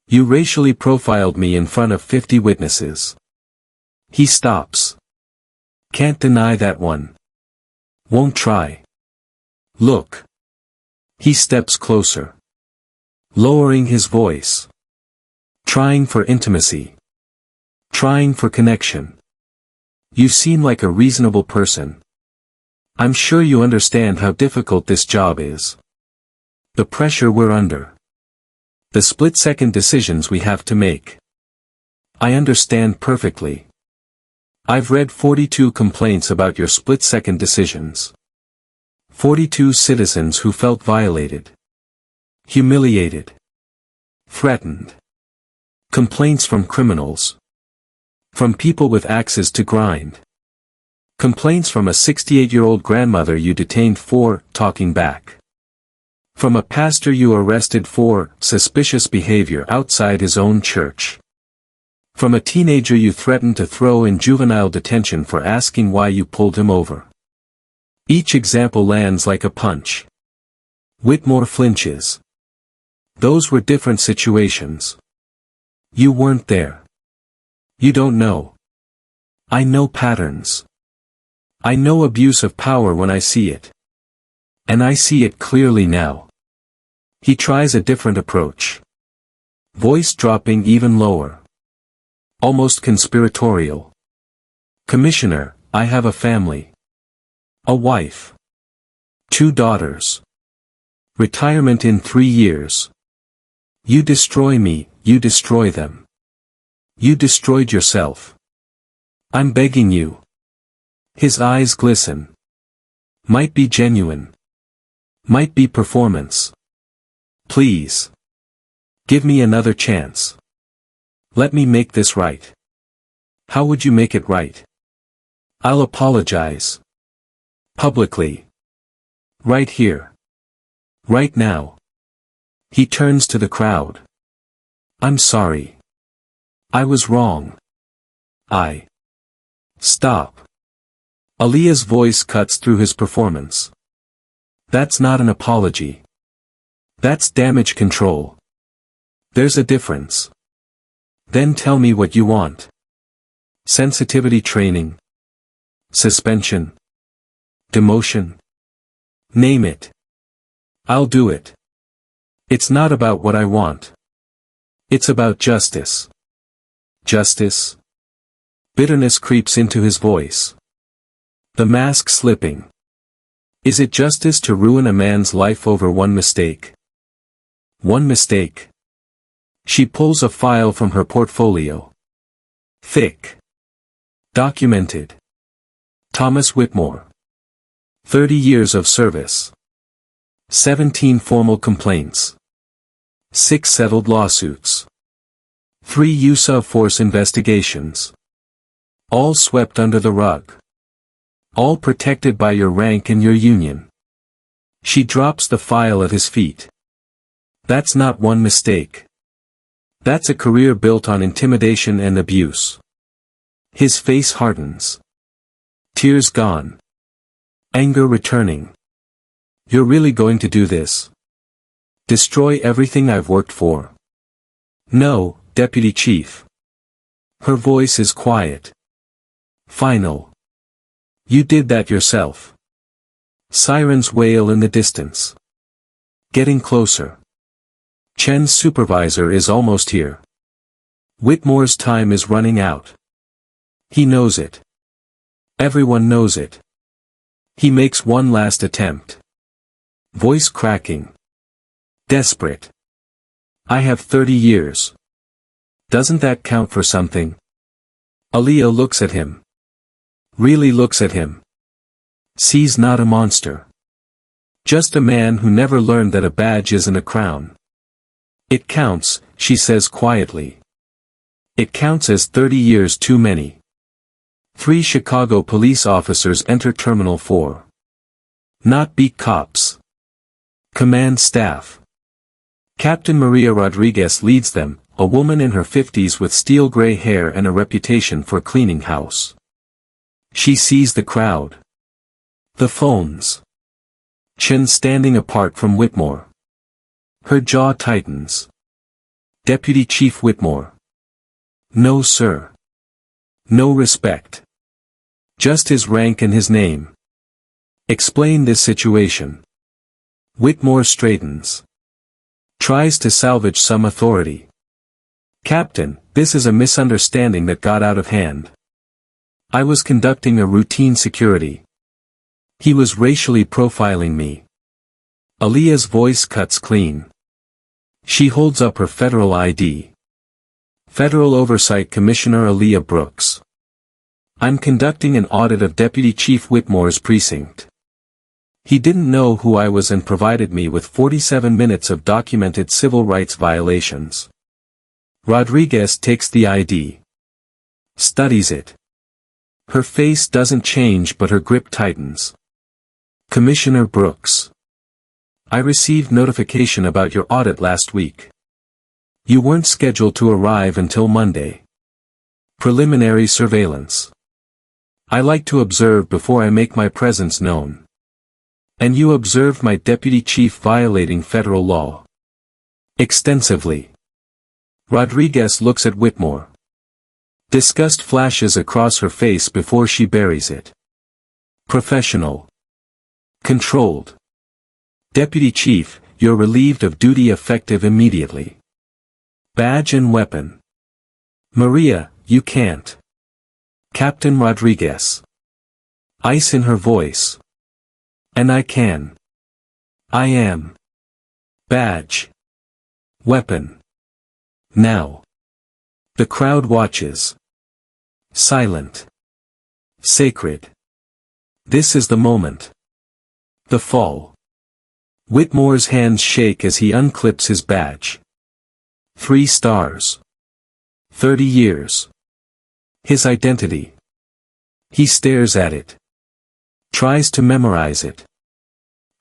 You racially profiled me in front of 50 witnesses. He stops. Can't deny that one. Won't try. Look. He steps closer. Lowering his voice. Trying for intimacy. Trying for connection. You seem like a reasonable person. I'm sure you understand how difficult this job is. The pressure we're under. The split-second decisions we have to make. I understand perfectly. I've read 42 complaints about your split-second decisions. 42 citizens who felt violated. Humiliated. Threatened. Complaints from criminals. From people with axes to grind. Complaints from a 68-year-old grandmother you detained for talking back. From a pastor you arrested for suspicious behavior outside his own church. From a teenager you threatened to throw in juvenile detention for asking why you pulled him over. Each example lands like a punch. Whitmore flinches. Those were different situations. You weren't there. You don't know. I know patterns. I know abuse of power when I see it. And I see it clearly now. He tries a different approach. Voice dropping even lower. Almost conspiratorial. Commissioner, I have a family. A wife. 2 daughters. Retirement in 3 years. You destroy me, you destroy them. You destroyed yourself. I'm begging you. His eyes glisten. Might be genuine. Might be performance. Please. Give me another chance. Let me make this right. How would you make it right? I'll apologize. Publicly. Right here. Right now. He turns to the crowd. I'm sorry. I was wrong. Stop. Aaliyah's voice cuts through his performance. That's not an apology. That's damage control. There's a difference. Then tell me what you want. Sensitivity training. Suspension. Demotion. Name it. I'll do it. It's not about what I want. It's about justice. Justice. Bitterness creeps into his voice. The mask slipping. Is it justice to ruin a man's life over one mistake? One mistake. She pulls a file from her portfolio. Thick. Documented. Thomas Whitmore. 30 years of service. 17 formal complaints. 6 settled lawsuits. 3 use of force investigations. All swept under the rug. All protected by your rank and your union. She drops the file at his feet. That's not one mistake. That's a career built on intimidation and abuse. His face hardens. Tears gone. Anger returning. You're really going to do this? Destroy everything I've worked for? No, Deputy Chief. Her voice is quiet. Final. You did that yourself. Sirens wail in the distance. Getting closer. Chen's supervisor is almost here. Whitmore's time is running out. He knows it. Everyone knows it. He makes one last attempt. Voice cracking. Desperate. I have 30 years. Doesn't that count for something? Aaliyah looks at him. Really looks at him. Sees not a monster. Just a man who never learned that a badge isn't a crown. It counts, she says quietly. It counts as 30 years too many. 3 Chicago police officers enter Terminal 4. Not beat cops. Command staff. Captain Maria Rodriguez leads them, a woman in her 50s with steel gray hair and a reputation for cleaning house. She sees the crowd. The phones. Chen standing apart from Whitmore. Her jaw tightens. Deputy Chief Whitmore. No sir. No respect. Just his rank and his name. Explain this situation. Whitmore straightens. Tries to salvage some authority. Captain, this is a misunderstanding that got out of hand. I was conducting a routine security. He was racially profiling me. Aaliyah's voice cuts clean. She holds up her federal ID. Federal Oversight Commissioner Aaliyah Brooks. I'm conducting an audit of Deputy Chief Whitmore's precinct. He didn't know who I was and provided me with 47 minutes of documented civil rights violations. Rodriguez takes the ID. Studies it. Her face doesn't change but her grip tightens. Commissioner Brooks. I received notification about your audit last week. You weren't scheduled to arrive until Monday. Preliminary surveillance. I like to observe before I make my presence known. And you observed my deputy chief violating federal law. Extensively. Rodriguez looks at Whitmore. Disgust flashes across her face before she buries it. Professional. Controlled. Deputy Chief, you're relieved of duty effective immediately. Badge and weapon. Maria, you can't. Captain Rodriguez. Ice in her voice. And I can. I am. Badge. Weapon. Now. The crowd watches. Silent. Sacred. This is the moment. The fall. Whitmore's hands shake as he unclips his badge. 3 stars. 30 years. His identity. He stares at it. Tries to memorize it.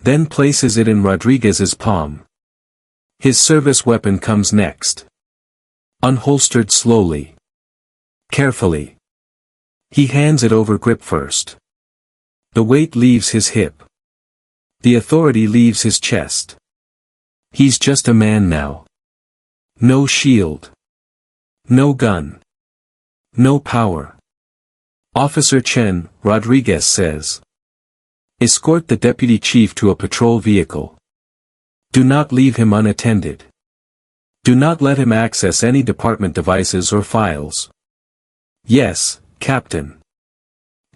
Then places it in Rodriguez's palm. His service weapon comes next. Unholstered slowly. Carefully. He hands it over grip first. The weight leaves his hip. The authority leaves his chest. He's just a man now. No shield. No gun. No power. Officer Chen, Rodriguez says. Escort the deputy chief to a patrol vehicle. Do not leave him unattended. Do not let him access any department devices or files. Yes, Captain.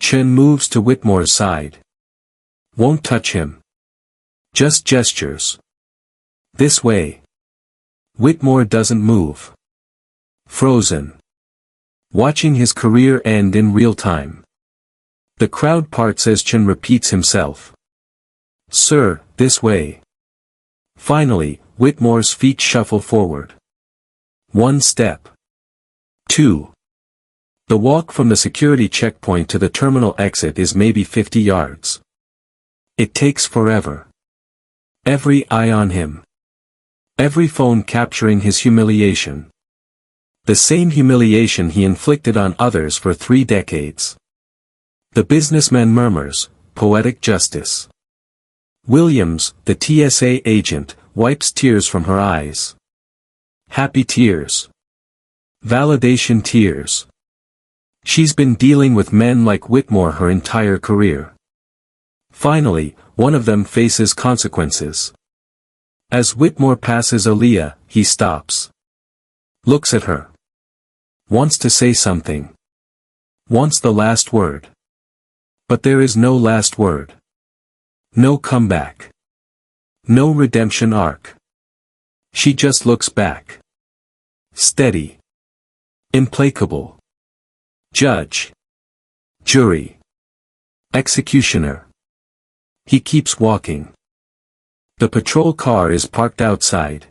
Chen moves to Whitmore's side. Won't touch him. Just gestures. This way. Whitmore doesn't move. Frozen. Watching his career end in real time. The crowd parts as Chen repeats himself. Sir, this way. Finally, Whitmore's feet shuffle forward. 1 step. 2. The walk from the security checkpoint to the terminal exit is maybe 50 yards. It takes forever. Every eye on him. Every phone capturing his humiliation. The same humiliation he inflicted on others for 3 decades. The businessman murmurs, poetic justice. Williams, the TSA agent, wipes tears from her eyes. Happy tears. Validation tears. She's been dealing with men like Whitmore her entire career. Finally, one of them faces consequences. As Whitmore passes Aaliyah, he stops. Looks at her. Wants to say something. Wants the last word. But there is no last word. No comeback. No redemption arc. She just looks back. Steady. Implacable. Judge. Jury. Executioner. He keeps walking. The patrol car is parked outside.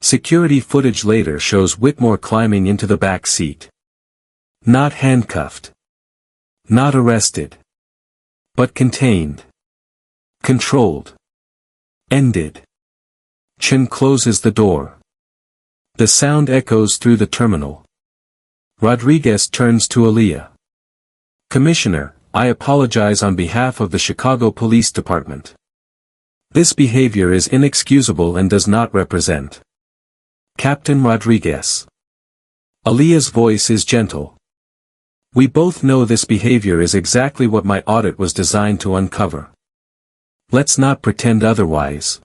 Security footage later shows Whitmore climbing into the back seat. Not handcuffed. Not arrested. But contained. Controlled. Ended. Chen closes the door. The sound echoes through the terminal. Rodriguez turns to Aaliyah. Commissioner, I apologize on behalf of the Chicago Police Department. This behavior is inexcusable and does not represent Captain Rodriguez. Aaliyah's voice is gentle. We both know this behavior is exactly what my audit was designed to uncover. Let's not pretend otherwise.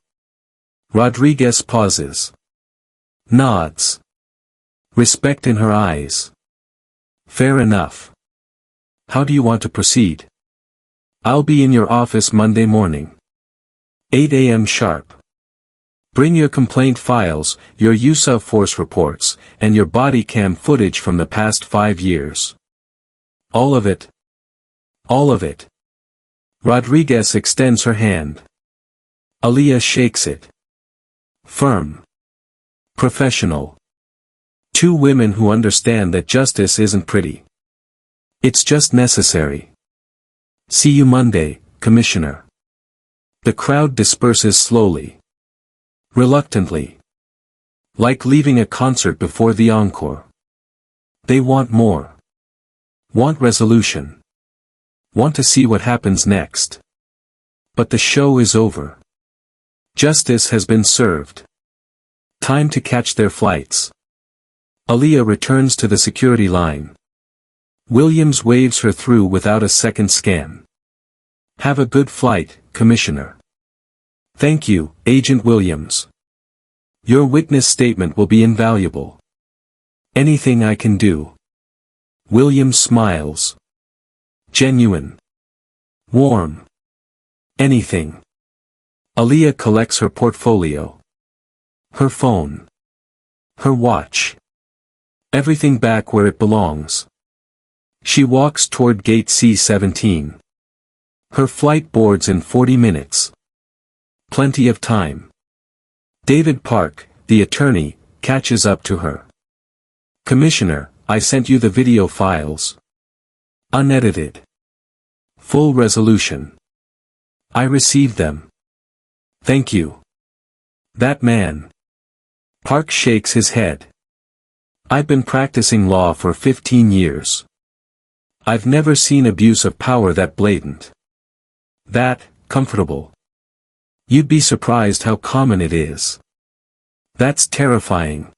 Rodriguez pauses. Nods. Respect in her eyes. Fair enough. How do you want to proceed? I'll be in your office Monday morning. 8 a.m. sharp. Bring your complaint files, your use of force reports, and your body cam footage from the past 5 years. All of it. All of it. Rodriguez extends her hand. Aaliyah shakes it. Firm. Professional. Two women who understand that justice isn't pretty. It's just necessary. See you Monday, Commissioner. The crowd disperses slowly. Reluctantly. Like leaving a concert before the encore. They want more. Want resolution. Want to see what happens next. But the show is over. Justice has been served. Time to catch their flights. Aaliyah returns to the security line. Williams waves her through without a second scan. Have a good flight, Commissioner. Thank you, Agent Williams. Your witness statement will be invaluable. Anything I can do? Williams smiles. Genuine. Warm. Anything. Aaliyah collects her portfolio. Her phone. Her watch. Everything back where it belongs. She walks toward gate C-17. Her flight boards in 40 minutes. Plenty of time. David Park, the attorney, catches up to her. Commissioner, I sent you the video files. Unedited. Full resolution. I received them. Thank you. That man. Park shakes his head. I've been practicing law for 15 years. I've never seen abuse of power that blatant. That, comfortable. You'd be surprised how common it is. That's terrifying.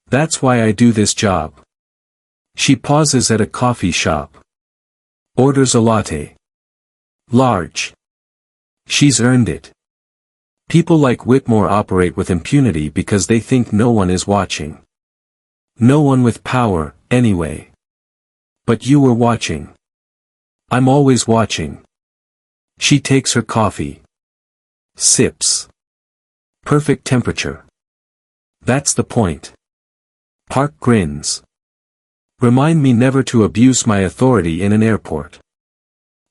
That's why I do this job. She pauses at a coffee shop. Orders a latte. Large. She's earned it. People like Whitmore operate with impunity because they think no one is watching. No one with power, anyway. But you were watching. I'm always watching. She takes her coffee. Sips. Perfect temperature. That's the point. Park grins. Remind me never to abuse my authority in an airport.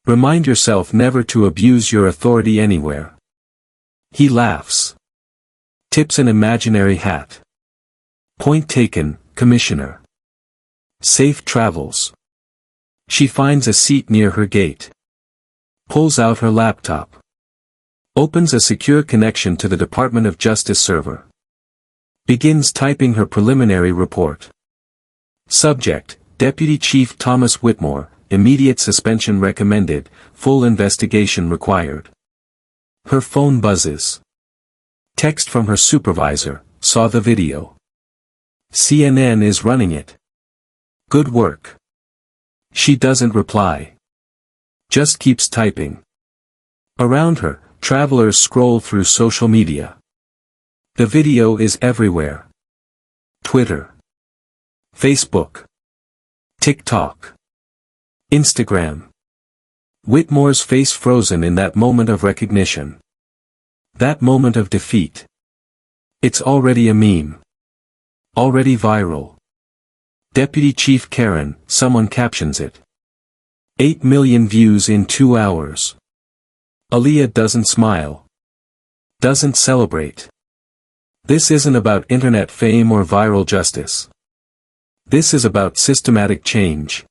Remind yourself never to abuse your authority anywhere. He laughs. Tips an imaginary hat. Point taken, Commissioner. Safe travels. She finds a seat near her gate. Pulls out her laptop. Opens a secure connection to the Department of Justice server. Begins typing her preliminary report. Subject, Deputy Chief Thomas Whitmore, immediate suspension recommended, full investigation required. Her phone buzzes. Text from her supervisor, saw the video. CNN is running it. Good work. She doesn't reply. Just keeps typing. Around her, travelers scroll through social media. The video is everywhere. Twitter. Facebook. TikTok. Instagram. Whitmore's face frozen in that moment of recognition. That moment of defeat. It's already a meme. Already viral. Deputy Chief Karen, someone captions it. 8 million views in 2 hours. Aaliyah doesn't smile. Doesn't celebrate. This isn't about internet fame or viral justice. This is about systematic change.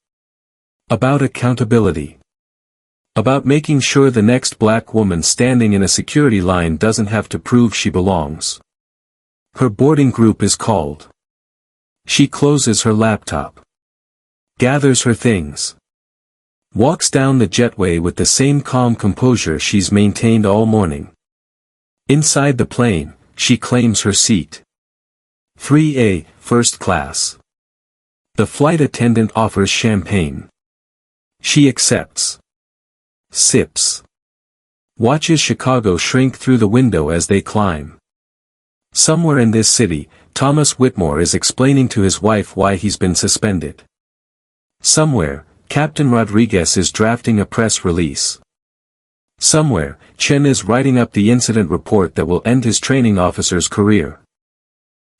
About accountability. About making sure the next black woman standing in a security line doesn't have to prove she belongs. Her boarding group is called. She closes her laptop. Gathers her things. Walks down the jetway with the same calm composure she's maintained all morning. Inside the plane, she claims her seat. 3A, first class. The flight attendant offers champagne. She accepts. Sips. Watches Chicago shrink through the window as they climb. Somewhere in this city, Thomas Whitmore is explaining to his wife why he's been suspended. Somewhere, Captain Rodriguez is drafting a press release. Somewhere, Chen is writing up the incident report that will end his training officer's career.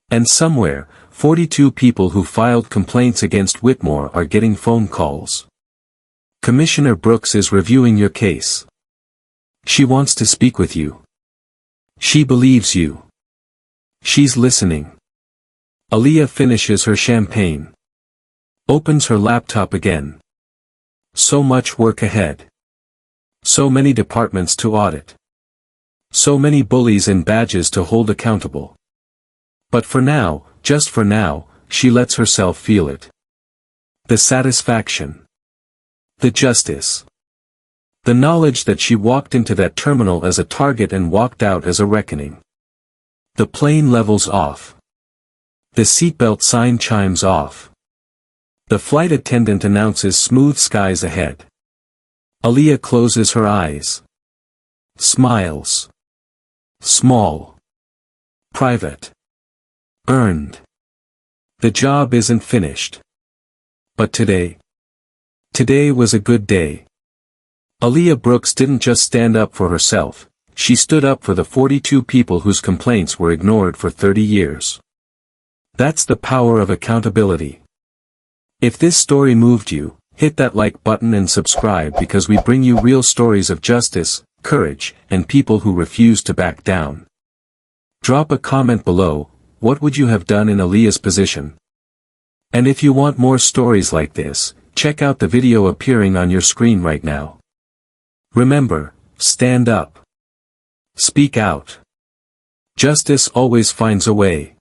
And somewhere, 42 people who filed complaints against Whitmore are getting phone calls. Commissioner Brooks is reviewing your case. She wants to speak with you. She believes you. She's listening. Aaliyah finishes her champagne. Opens her laptop again. So much work ahead. So many departments to audit. So many bullies and badges to hold accountable. But for now, just for now, she lets herself feel it. The satisfaction. The justice. The knowledge that she walked into that terminal as a target and walked out as a reckoning. The plane levels off. The seatbelt sign chimes off. The flight attendant announces smooth skies ahead. Aaliyah closes her eyes. Smiles. Small. Private. Earned. The job isn't finished. But today was a good day. Aaliyah Brooks didn't just stand up for herself, she stood up for the 42 people whose complaints were ignored for 30 years. That's the power of accountability. If this story moved you, hit that like button and subscribe because we bring you real stories of justice, courage, and people who refuse to back down. Drop a comment below, what would you have done in Aaliyah's position? And if you want more stories like this, check out the video appearing on your screen right now. Remember, stand up. Speak out. Justice always finds a way.